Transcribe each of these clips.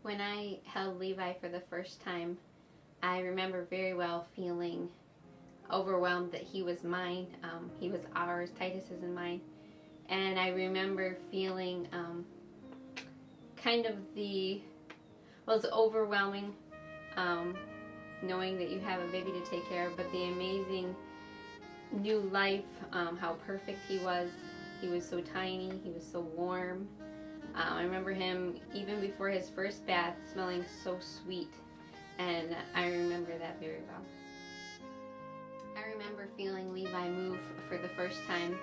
When I held Levi for the first time, I remember very well feeling overwhelmed that he was mine. He was ours, Titus isn't mine. And I remember feeling kind of it's overwhelming knowing that you have a baby to take care of, but the amazing new life, how perfect he was. He was so tiny, he was so warm. I remember him, even before his first bath, smelling so sweet, and I remember that very well. I remember feeling Levi move for the first time.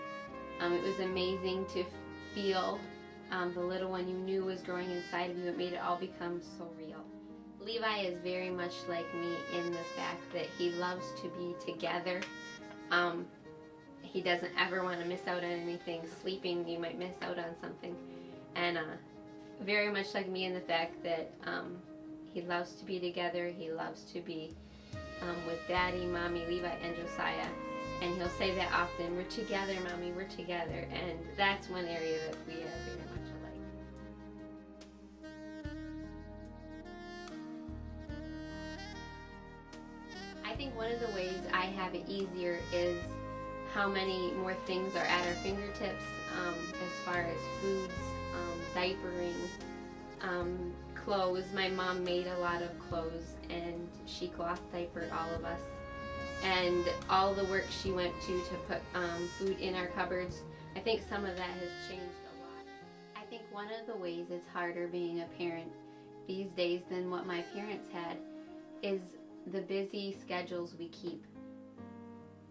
It was amazing to feel the little one you knew was growing inside of you. It made it all become so real. Levi is very much like me in the fact that he loves to be together. He doesn't ever want to miss out on anything. Sleeping, you might miss out on something. And very much like me in the fact that he loves to be together. He loves to be with Daddy, Mommy, Levi, and Josiah. And he'll say that often, we're together, Mommy, we're together. And that's one area that we are very much alike. I think one of the ways I have it easier is how many more things are at our fingertips as far as foods, diapering, clothes. My mom made a lot of clothes and she cloth diapered all of us. And all the work she went to put food in our cupboards, I think some of that has changed a lot. I think one of the ways it's harder being a parent these days than what my parents had is the busy schedules we keep.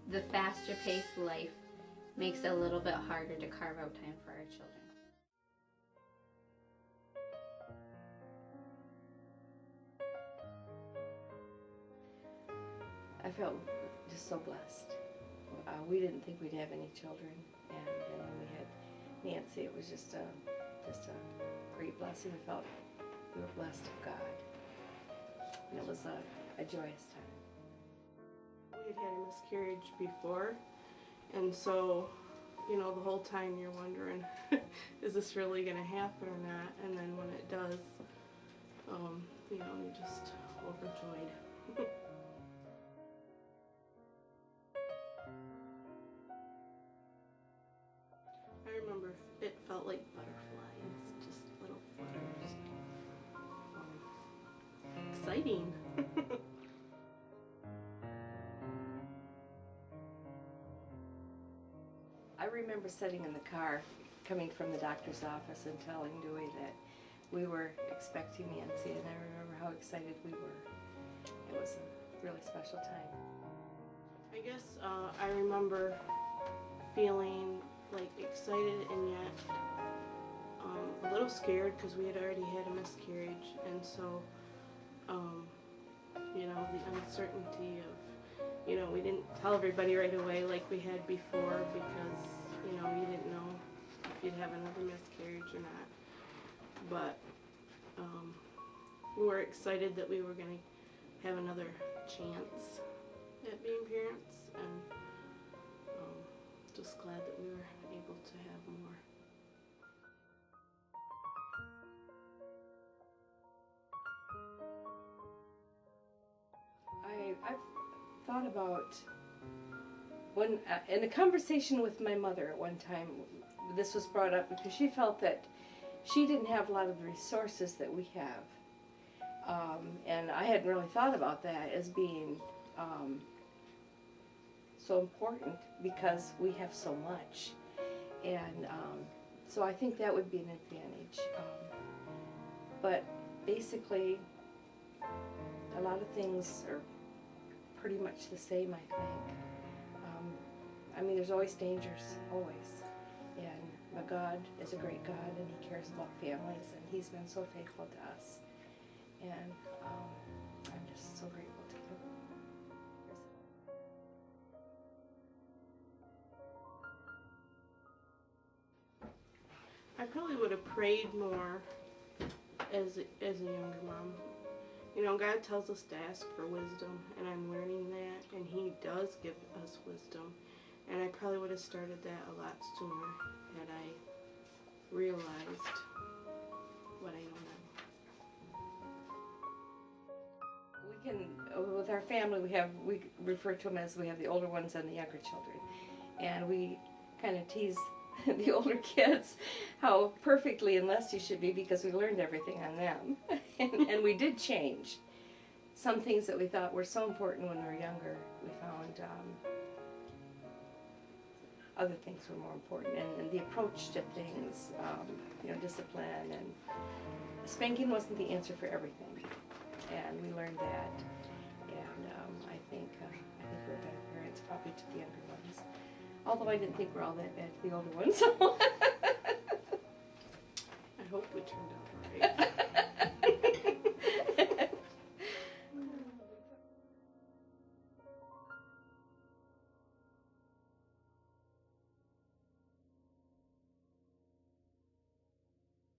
The faster paced life makes it a little bit harder to carve out time for our children. I felt just so blessed. We didn't think we'd have any children, and then when we had Nancy, it was just a great blessing. I felt we were blessed of God, and it was a joyous time. We had had a miscarriage before, and so, you know, the whole time you're wondering, is this really going to happen or not? And then when it does, you know, you're just overjoyed. I remember it felt like butterflies, just little flutters. Exciting. I remember sitting in the car coming from the doctor's office and telling Dewey that we were expecting Nancy, and I remember how excited we were. It was a really special time. I guess I remember feeling like excited and yet a little scared because we had already had a miscarriage, and so you know, the uncertainty of, you know, we didn't tell everybody right away like we had before because, you know, you didn't know if you'd have another miscarriage or not. But we were excited that we were going to have another chance at being parents, and just glad that we were able to have more. I've thought about when in a conversation with my mother at one time, this was brought up because she felt that she didn't have a lot of the resources that we have, and I hadn't really thought about that as being so important because we have so much, and so I think that would be an advantage. But basically, a lot of things are pretty much the same, I think. I mean, there's always dangers, always. And my God is a great God, and He cares about families, and He's been so faithful to us. And I'm just so grateful to Him. I probably would have prayed more as a younger mom. You know, God tells us to ask for wisdom, and I'm learning that, and He does give us wisdom. And I probably would have started that a lot sooner had I realized what I know now. with our family, we refer to them as we have the older ones and the younger children, and we kind of tease the older kids how perfectly and less you should be because we learned everything on them, and we did change some things that we thought were so important when we were younger. We found other things were more important, and the approach to things, discipline, and spanking wasn't the answer for everything, and we learned that. And I think we're better parents probably to the younger ones. Although I didn't think we're all that bad to the older ones. So I hope we turned out right.